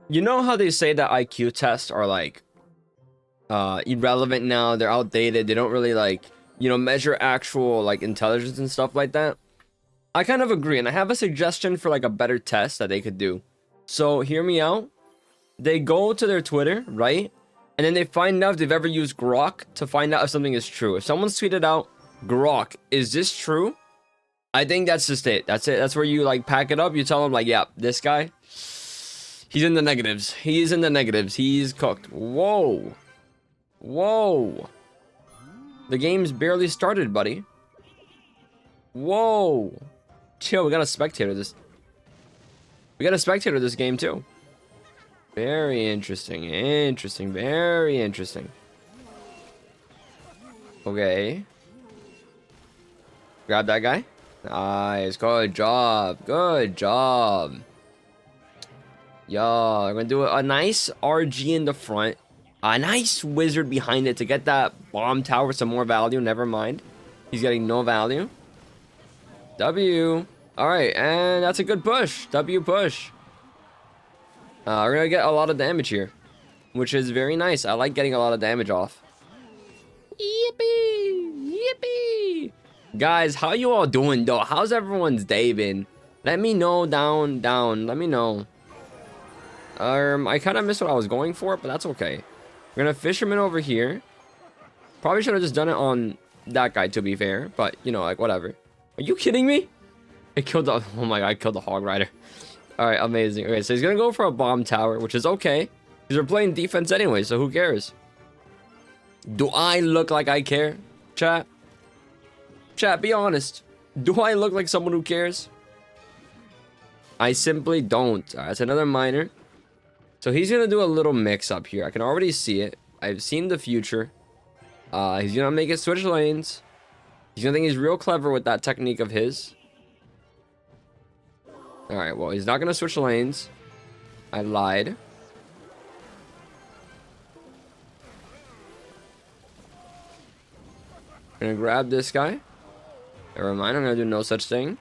You know how they say that IQ tests are like irrelevant now, they're outdated, they don't really like, measure actual like intelligence and stuff like that. I kind of agree, and I have a suggestion for like a better test that they could do. So hear me out. They go to their Twitter, right? And then they find out if they've ever used Grok to find out if something is true. If someone's tweeted out, Grok, is this true? I think that's just it. That's it. That's where you like pack it up. You tell them like, yeah, this guy, he's in the negatives. He's in the negatives. He's cooked. Whoa. Whoa. The game's barely started, buddy. Whoa. Chill, we got a spectator this. We got a spectator this game too. Very interesting. Interesting. Very interesting. Okay. Grab that guy. Nice. Good job. Good job. Yo, we're gonna do a nice RG in the front. A nice wizard behind it to get that bomb tower some more value. Never mind. He's getting no value. W. Alright, and that's a good push. W push. We're gonna get a lot of damage here, which is very nice. I like getting a lot of damage off. Yippee! Yippee! Guys, how you all doing though? How's everyone's day been? Let me know down. Let me know. I kind of missed what I was going for, but that's okay. We're gonna fisherman over here. Probably should have just done it on that guy, to be fair, but you know, like whatever. Are you kidding me? I killed the. Oh my god! I killed the hog rider. All right, amazing. Okay, so he's gonna go for a bomb tower, which is okay because we're playing defense anyway, so who cares? Do I look like I care, chat? Chat, be honest. Do I look like someone who cares? I simply don't. All right, that's another miner. So he's gonna do a little mix up here. I can already see it. I've seen the future. He's gonna make it switch lanes. He's gonna think he's real clever with that technique of his. Alright, well, he's not gonna switch lanes. I lied. Gonna grab this guy. Never mind, I'm gonna do no such thing.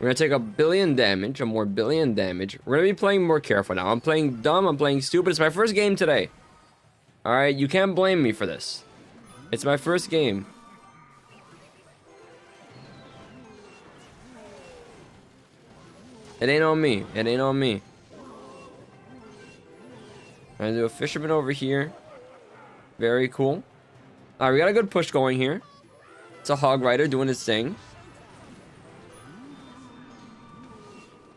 We're gonna take a billion damage, a more billion damage. We're gonna be playing more careful now. I'm playing dumb, I'm playing stupid. It's my first game today. Alright, you can't blame me for this. It's my first game. It ain't on me. It ain't on me. I'm gonna do a fisherman over here. Very cool. Alright, we got a good push going here. It's a hog rider doing his thing.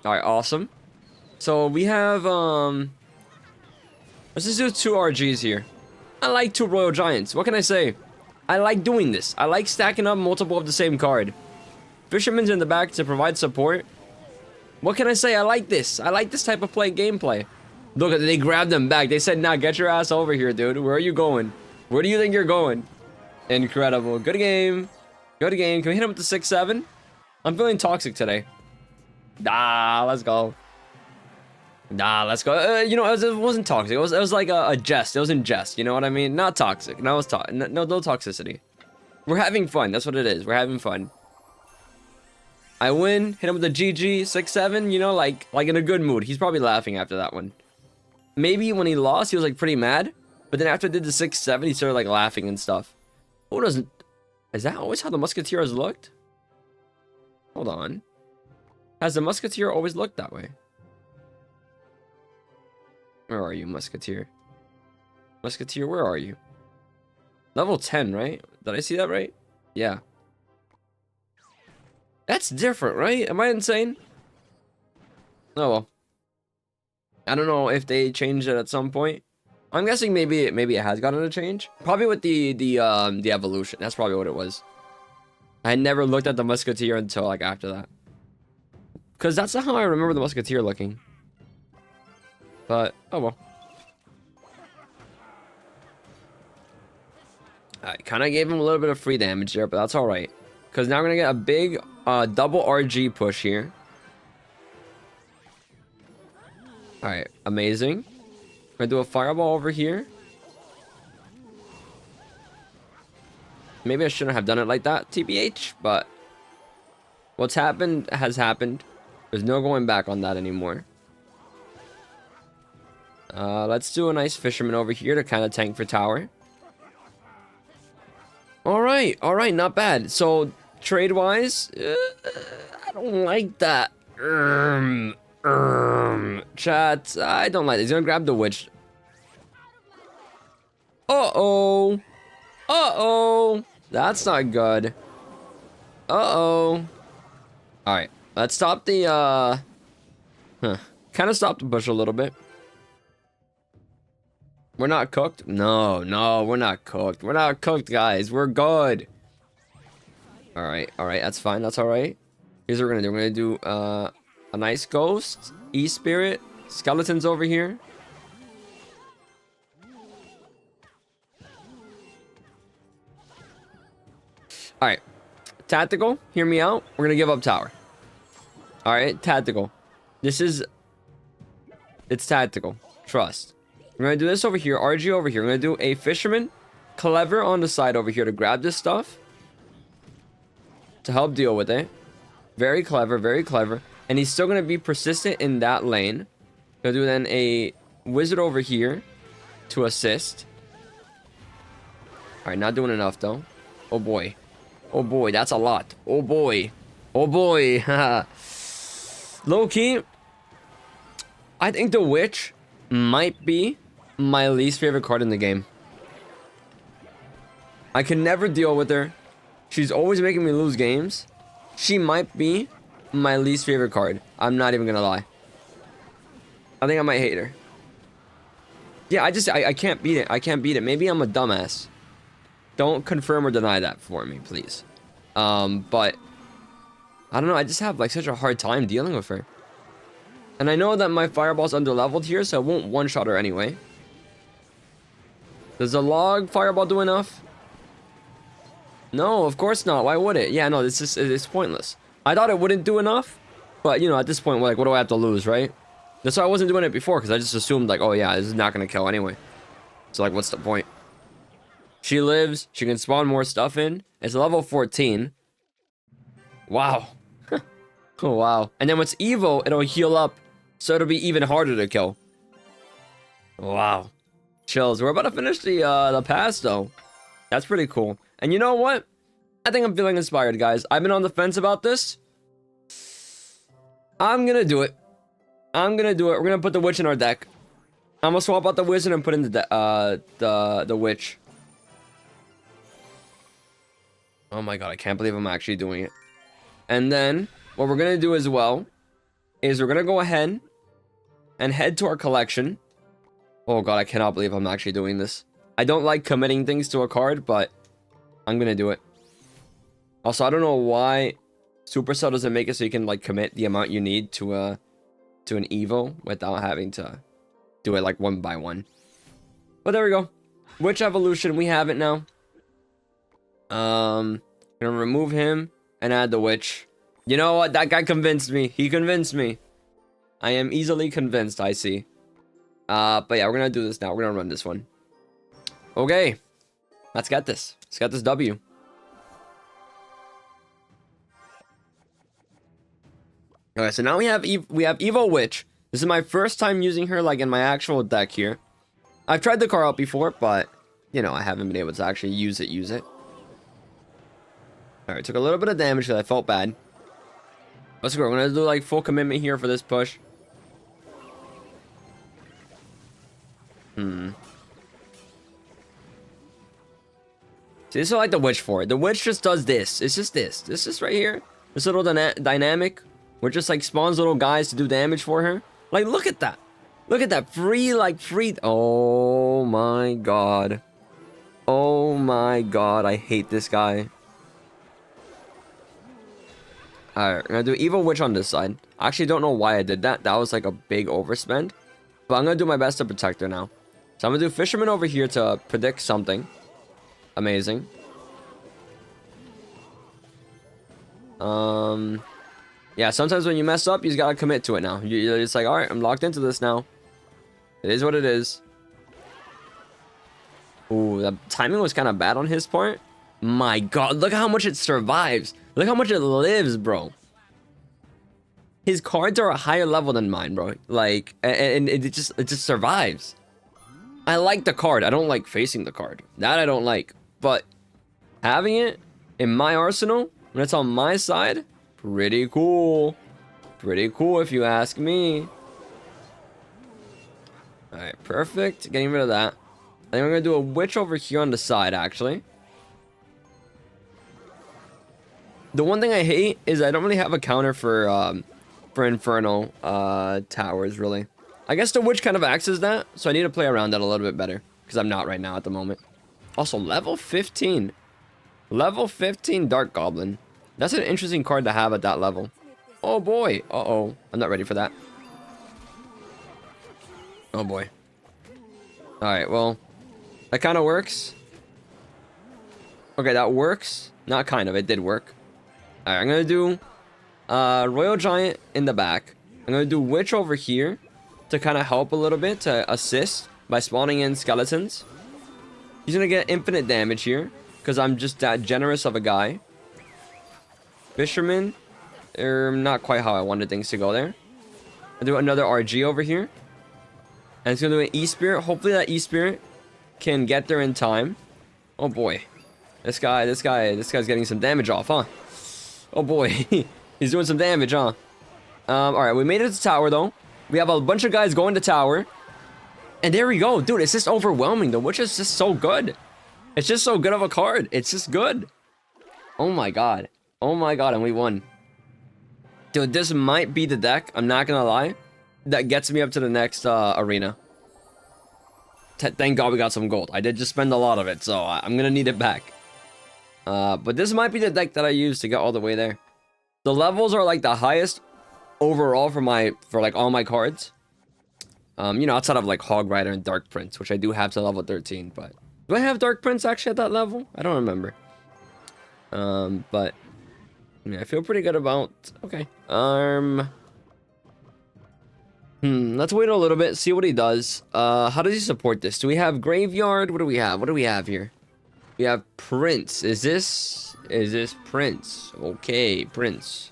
Alright, awesome. So we have let's just do 2 RGs here. I like 2 Royal Giants. What can I say? I like doing this. I like stacking up multiple of the same card. Fisherman's in the back to provide support. What can I say? I like this. I like this type of gameplay. Look, they grabbed them back. They said, nah, get your ass over here, dude. Where are you going? Where do you think you're going? Incredible. Good game. Good game. Can we hit him with the 6-7? I'm feeling toxic today. Nah, let's go. Nah, let's go. You know, it wasn't toxic. It was like a jest. It was in jest. You know what I mean? Not toxic. No, it's no toxicity. We're having fun. That's what it is. We're having fun. I win, hit him with a GG, 6-7, you know, like in a good mood. He's probably laughing after that one. Maybe when he lost, he was like pretty mad. But then after I did the 6-7, he started like laughing and stuff. Who doesn't? Is that always how the Musketeers looked? Hold on. Has the Musketeer always looked that way? Where are you, Musketeer? Musketeer, where are you? Level 10, right? Did I see that right? Yeah. That's different, right? Am I insane? Oh well. I don't know if they changed it at some point. I'm guessing maybe it has gotten a change. Probably with the evolution. That's probably what it was. I never looked at the Musketeer until like after that. Cause that's not how I remember the Musketeer looking. But oh well. I kind of gave him a little bit of free damage there, but that's all right. Because now we're going to get a big double RG push here. Alright, amazing. We're going to do a fireball over here. Maybe I shouldn't have done it like that, TBH, but what's happened has happened. There's no going back on that anymore. Let's do a nice fisherman over here to kind of tank for tower. All right, not bad. So trade-wise, I don't like that. Chat, I don't like this. He's gonna grab the witch. Uh-oh. Uh-oh. That's not good. Uh-oh. Alright, let's stop the, kind of stop the bush a little bit. We're not cooked? No, we're not cooked. We're not cooked, guys. We're good. Alright, that's fine. That's alright. Here's what we're gonna do. We're gonna do, a nice ghost. E-spirit. Skeletons over here. Alright. Tactical, hear me out. We're gonna give up tower. Alright, tactical. It's tactical. Trust. We're gonna do this over here. RG over here. We're gonna do a fisherman. Clever on the side over here to grab this stuff. To help deal with it. Very clever, very clever. And he's still gonna be persistent in that lane. Gonna do then a wizard over here to assist. Alright, not doing enough though. Oh boy. Oh boy, that's a lot. Oh boy. Oh boy. Low key, I think the witch might be my least favorite card in the game. I can never deal with her. She's always making me lose games. She might be my least favorite card. I'm not even gonna lie. I think I might hate her. Yeah, I can't beat it. I can't beat it. Maybe I'm a dumbass. Don't confirm or deny that for me, please. But I don't know. I just have like such a hard time dealing with her. And I know that my fireball's underleveled here, so I won't one-shot her anyway. Does the log fireball do enough? No, of course not. Why would it? Yeah, no, it's pointless. I thought it wouldn't do enough, but you know, at this point, like, what do I have to lose, right? That's why I wasn't doing it before, because I just assumed like, oh yeah, this is not gonna kill anyway. So like, what's the point? She lives. She can spawn more stuff in. It's level 14. Wow. Oh wow. And then what's evil, it'll heal up, so it'll be even harder to kill. Wow. Chills. We're about to finish the pass though. That's pretty cool. And you know what? I think I'm feeling inspired, guys. I've been on the fence about this. I'm gonna do it. I'm gonna do it. We're gonna put the witch in our deck. I'm gonna swap out the wizard and put in the witch. Oh my god, I can't believe I'm actually doing it. And then what we're gonna do as well is we're gonna go ahead and head to our collection. Oh god, I cannot believe I'm actually doing this. I don't like committing things to a card, but I'm gonna do it. Also, I don't know why Supercell doesn't make it so you can like commit the amount you need to an Evo without having to do it like one by one. But there we go. Witch evolution, we have it now. Gonna remove him and add the witch. You know what? That guy convinced me. He convinced me. I am easily convinced, I see. But yeah, we're gonna do this now. We're gonna run this one. Okay. Let's get this. Let's get this W. Okay, so now we have Evo Witch. This is my first time using her like in my actual deck here. I've tried the card out before, but you know, I haven't been able to actually use it. Alright, took a little bit of damage because I felt bad. Let's go. We're gonna do like full commitment here for this push. See, this is like the witch for it. The witch just does this. It's just this. This is right here. This little dynamic. Where just like spawns little guys to do damage for her. Like, look at that. Look at that. Free. Oh my god. Oh my god. I hate this guy. Alright, we're gonna do Evil Witch on this side. I actually don't know why I did that. That was like a big overspend. But I'm gonna do my best to protect her now. So I'm gonna do Fisherman over here to predict something. Amazing. Yeah, sometimes when you mess up, you just gotta commit to it now. You're just like, alright, I'm locked into this now. It is what it is. Ooh, the timing was kind of bad on his part. My god, look how much it survives. Look how much it lives, bro. His cards are a higher level than mine, bro. Like, and it just survives. I like the card. I don't like facing the card. That I don't like. But having it in my arsenal when it's on my side, pretty cool. Pretty cool if you ask me. Alright, perfect. Getting rid of that. I think we're gonna do a witch over here on the side, actually. The one thing I hate is I don't really have a counter for Infernal towers, really. I guess the witch kind of acts as that, so I need to play around that a little bit better. Because I'm not right now at the moment. Also, level 15. Level 15 Dark Goblin. That's an interesting card to have at that level. Oh boy. Uh-oh. I'm not ready for that. Oh boy. Alright, well. That kind of works. Okay, that works. Not kind of. It did work. Alright, I'm going to do Royal Giant in the back. I'm going to do Witch over here to kind of help a little bit, to assist by spawning in skeletons. He's going to get infinite damage here because I'm just that generous of a guy. Fisherman. Not quite how I wanted things to go there. I'll do another RG over here. And it's going to do an E-Spirit. Hopefully that E-Spirit can get there in time. Oh boy. This guy's getting some damage off, huh? Oh boy. He's doing some damage, huh? Alright, we made it to tower, though. We have a bunch of guys going to tower. And there we go. Dude, it's just overwhelming. The Witch is just so good. It's just so good of a card. It's just good. Oh my god. Oh my god, and we won. Dude, this might be the deck, I'm not gonna lie, that gets me up to the next arena. Thank god we got some gold. I did just spend a lot of it, so I'm gonna need it back. But this might be the deck that I use to get all the way there. The levels are like the highest overall for like all my cards. You know, outside of like Hog Rider and Dark Prince, which I do have to level 13, but do I have Dark Prince actually at that level? I don't remember. But yeah, I feel pretty good about. Okay. Let's wait a little bit, see what he does. How does he support this? Do we have Graveyard? What do we have? What do we have here? We have Prince. Is this Prince? Okay, Prince.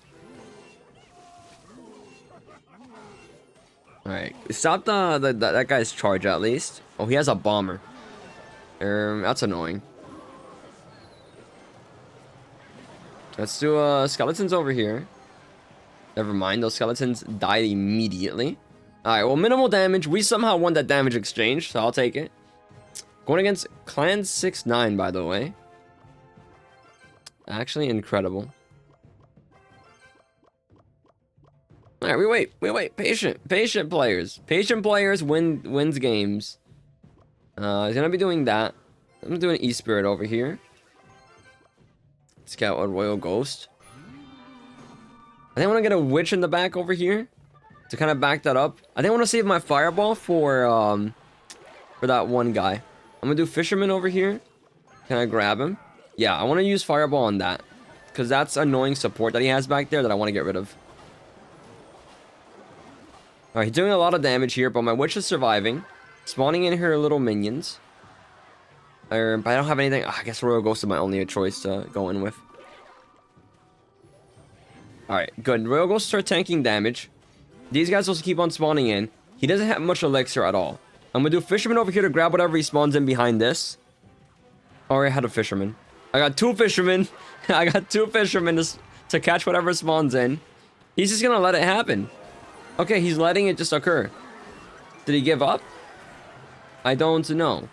Alright. Stop that guy's charge at least. Oh, he has a bomber. That's annoying. Let's do skeletons over here. Never mind, those skeletons died immediately. Alright, well, minimal damage. We somehow won that damage exchange, so I'll take it. Going against Clan 6-9, by the way. Actually incredible. Alright, we wait. Patient players. Patient players wins games. He's gonna be doing that. I'm gonna do an E-Spirit over here. Scout a Royal Ghost. I think I want to get a Witch in the back over here to kind of back that up. I think I want to save my Fireball for that one guy. I'm gonna do Fisherman over here. Can I grab him? Yeah, I want to use Fireball on that because that's annoying support that he has back there that I want to get rid of. All right, he's doing a lot of damage here, but my Witch is surviving, spawning in her little minions. But I don't have anything. I guess Royal Ghost is my only choice to go in with. Alright, good. Royal Ghost start tanking damage. These guys also keep on spawning in. He doesn't have much elixir at all. I'm gonna do Fisherman over here to grab whatever he spawns in behind this. Already had a Fisherman. I got two Fishermen. I got two Fishermen to catch whatever spawns in. He's just gonna let it happen. Okay, he's letting it just occur. Did he give up? I don't know.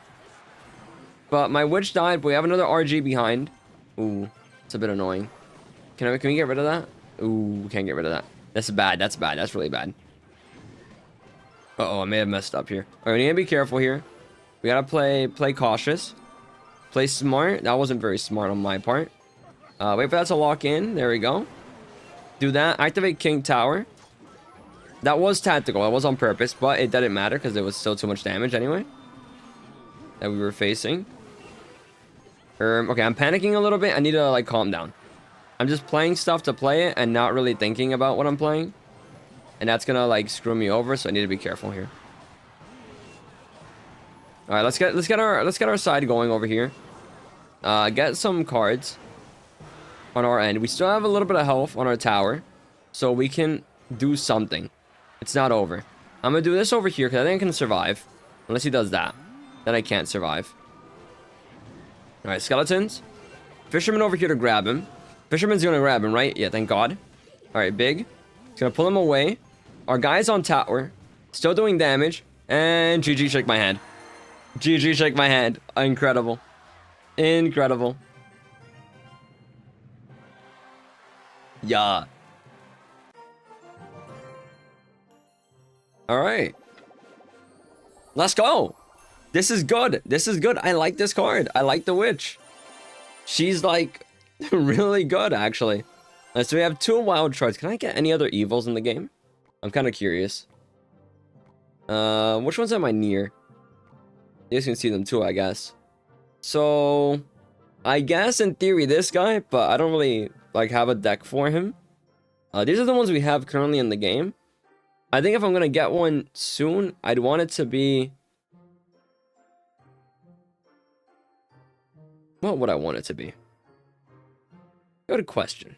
But my Witch died, but we have another RG behind. Ooh, it's a bit annoying. Can we get rid of that? Ooh, we can't get rid of that. That's bad. That's bad. That's really bad. Uh-oh, I may have messed up here. All right, we need to be careful here. We gotta play cautious. Play smart. That wasn't very smart on my part. Wait for that to lock in. There we go. Do that. Activate King Tower. That was tactical. That was on purpose, but it didn't matter because there was still too much damage anyway that we were facing. Okay, I'm panicking a little bit. I need to like calm down. I'm just playing stuff to play it and not really thinking about what I'm playing, and that's gonna like screw me over. So I need to be careful here. All right, let's get our side going over here. Get some cards on our end. We still have a little bit of health on our tower, so we can do something. It's not over. I'm gonna do this over here because I think I can survive. Unless he does that. Then I can't survive. Alright, skeletons. Fisherman over here to grab him. Fisherman's gonna grab him, right? Yeah, thank God. Alright, big. He's gonna pull him away. Our guy's on tower. Still doing damage. And GG, shake my hand. GG, shake my hand. Incredible. Incredible. Yeah. Alright. Let's go. This is good. This is good. I like this card. I like the witch. She's like really good, actually. So we have 2 wild shards. Can I get any other evils in the game? I'm kind of curious. Which ones am I near? You guys can see them too, I guess. So I guess in theory this guy, but I don't really like have a deck for him. These are the ones we have currently in the game. I think if I'm gonna get one soon, I'd want it to be... What would I want it to be? Good question.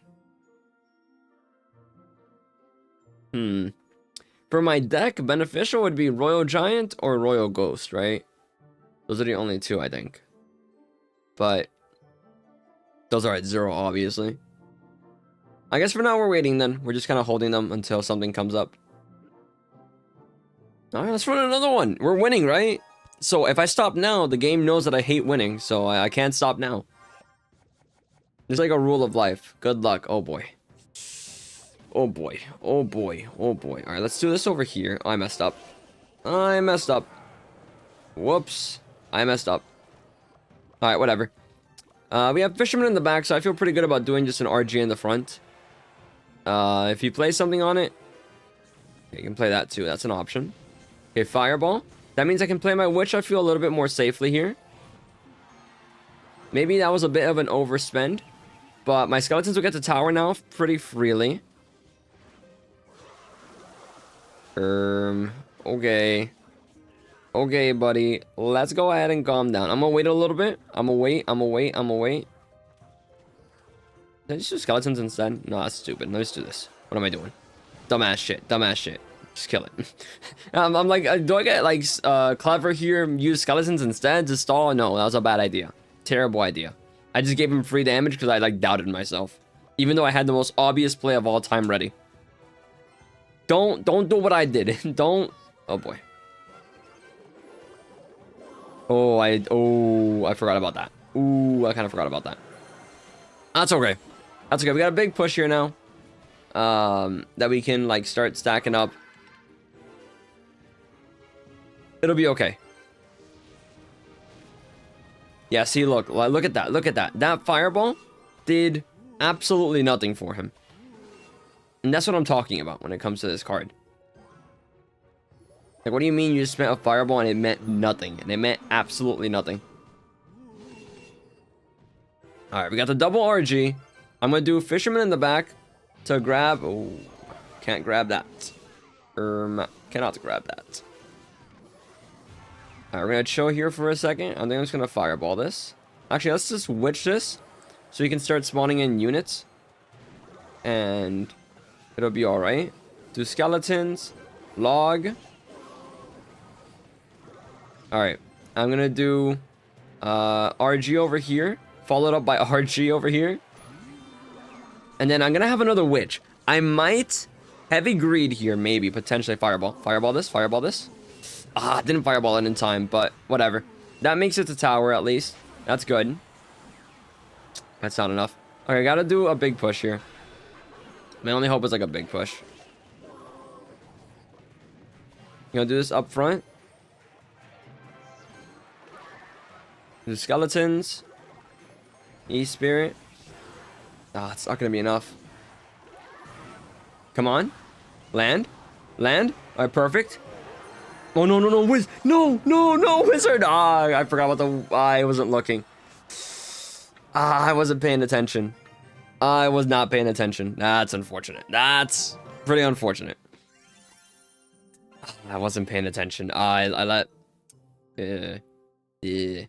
For my deck, beneficial would be Royal Giant or Royal Ghost, right? Those are the only 2, I think. But those are at 0, obviously. I guess for now we're waiting then. We're just kind of holding them until something comes up. Alright, let's run another one. We're winning, right? So if I stop now, the game knows that I hate winning. So I can't stop now. It's like a rule of life. Good luck. Oh boy. Oh boy. Oh boy. Oh boy. Alright, let's do this over here. Oh, I messed up. I messed up. Whoops. I messed up. Alright, whatever. We have Fisherman in the back, so I feel pretty good about doing just an RG in the front. If you play something on it, you can play that too. That's an option. Okay, Fireball. That means I can play my Witch. I feel a little bit more safely here. Maybe that was a bit of an overspend. But my Skeletons will get to tower now pretty freely. Okay. Okay, buddy. Let's go ahead and calm down. I'm gonna wait a little bit. I'm gonna wait. Did I just do Skeletons instead? No, that's stupid. Let's do this. What am I doing? Dumbass shit. Dumbass shit. Just kill it. I'm like, do I get like clever here? Use Skeletons instead to stall? No, that was a bad idea. Terrible idea. I just gave him free damage because I like doubted myself, even though I had the most obvious play of all time ready. Don't do what I did. Don't. Oh boy. Oh, I forgot about that. Ooh, I kind of forgot about that. That's okay. That's okay. We got a big push here now. That we can like start stacking up. It'll be okay. Yeah, see, look at that. Look at that. That fireball did absolutely nothing for him. And that's what I'm talking about when it comes to this card. Like, what do you mean you just spent a fireball and it meant nothing? And it meant absolutely nothing. Alright, we got the double RG. I'm going to do Fisherman in the back to grab... Oh, can't grab that. Cannot grab that. Alright, we're going to chill here for a second. I think I'm just going to fireball this. Actually, let's just witch this so we can start spawning in units. And it'll be alright. Do Skeletons. Log. Alright, I'm going to do RG over here. Followed up by RG over here. And then I'm going to have another witch. I might heavy greed here, maybe. Potentially fireball. Fireball this. Fireball this. Ah, didn't fireball it in time, but whatever. That makes it to tower at least. That's good. That's not enough. Okay, I got to do a big push here. My only hope is like a big push. You gonna do this up front? Do Skeletons. E-Spirit. Ah, it's not gonna be enough. Come on. Land. Land. Alright, perfect. Oh, no, no, no. No, Wizard. Ah, I forgot about the... I wasn't looking. Ah, I wasn't paying attention. I was not paying attention. That's unfortunate. That's pretty unfortunate. I wasn't paying attention. I let... Yeah. You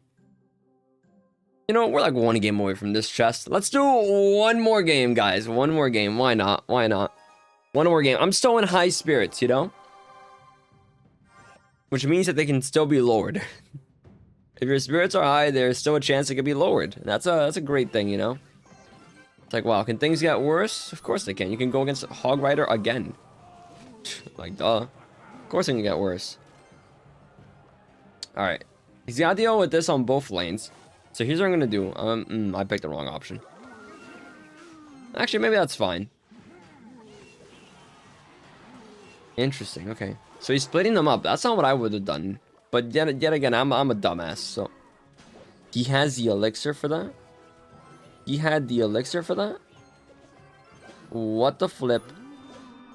know, we're like one game away from this chest. Let's do one more game, guys. One more game. Why not? Why not? One more game. I'm still in high spirits, you know? Which means that they can still be lowered. If your spirits are high, there's still a chance it could be lowered. And that's a great thing, you know? It's like, wow, can things get worse? Of course they can. You can go against Hog Rider again. Like, duh. Of course it can get worse. Alright. He's got to deal with this on both lanes. So here's what I'm going to do. I picked the wrong option. Actually, maybe that's fine. Interesting, okay. So he's splitting them up. That's not what I would have done. But yet again, I'm a dumbass, so... He has the elixir for that? He had the elixir for that? What the flip?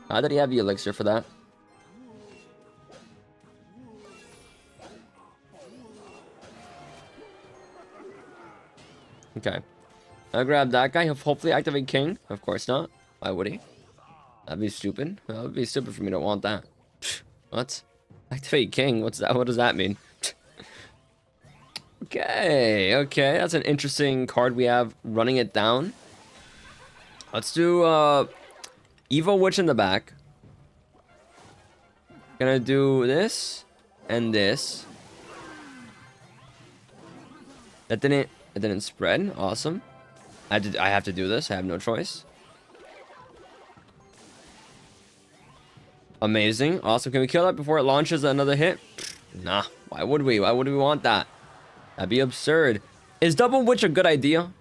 How did he have the elixir for that? Okay. I'll grab that guy. He'll hopefully activate King. Of course not. Why would he? That'd be stupid. That would be stupid for me to want that. What? Activate King? What's that? What does that mean? Okay. Okay. That's an interesting card we have running it down. Let's do Evo Witch in the back. Gonna do this and this. That didn't spread. Awesome. I have to do this. I have no choice. Amazing. Awesome. Can we kill that before it launches another hit? Nah. Why would we? Why would we want that? That'd be absurd. Is Double Witch a good idea?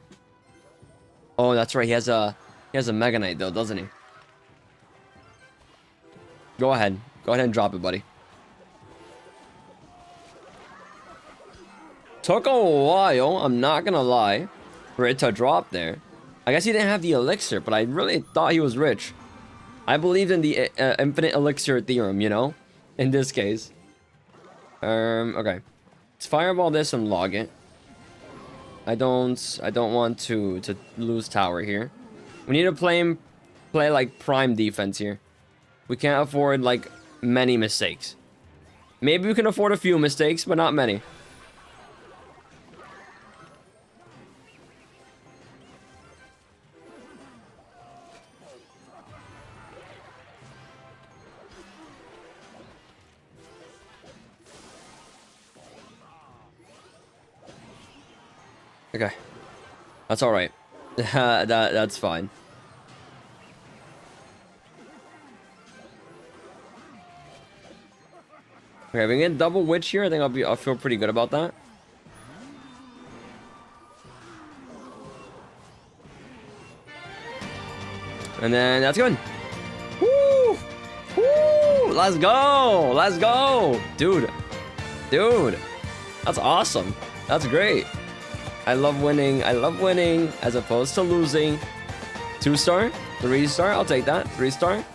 Oh, that's right. He has a Mega Knight though, doesn't he? Go ahead. Go ahead and drop it, buddy. Took a while, I'm not gonna lie, for it to drop there. I guess he didn't have the elixir, but I really thought he was rich. I believed in the infinite elixir theorem, you know? In this case. Okay. Let's fireball this and log it. I don't want to lose tower here. We need to play like prime defense here. We can't afford like many mistakes. Maybe we can afford a few mistakes, but not many. Okay, that's all right. That's fine. Okay, we can get double witch here. I think I'll feel pretty good about that. And then that's good. Woo! Woo! Let's go! Let's go! Dude. Dude. That's awesome. That's great. I love winning. I love winning as opposed to losing. 2-star? 3-star? I'll take that. 3-star.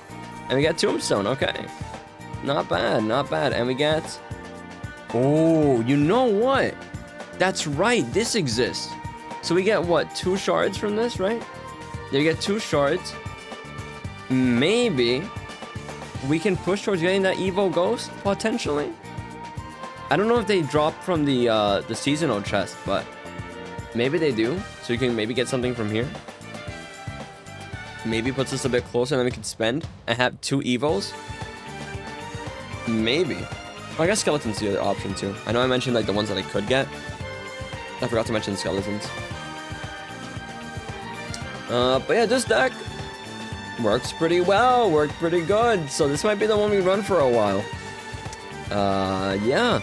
And we get Tombstone. Okay. Not bad. Not bad. And we get... Oh, you know what? That's right. This exists. So we get, what, 2 shards from this, right? Yeah, we get 2 shards. Maybe we can push towards getting that Evo Ghost, potentially. I don't know if they drop from the seasonal chest, but... Maybe they do, so you can maybe get something from here. Maybe puts us a bit closer, and then we can spend and have 2 evos. Maybe. Oh, I guess skeleton's the other option too. I know I mentioned like the ones that I could get. I forgot to mention skeletons. But yeah, this deck works pretty well, worked pretty good. So this might be the one we run for a while. Yeah.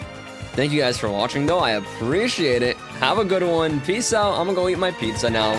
Thank you guys for watching though. I appreciate it. Have a good one. Peace out. I'm gonna go eat my pizza now.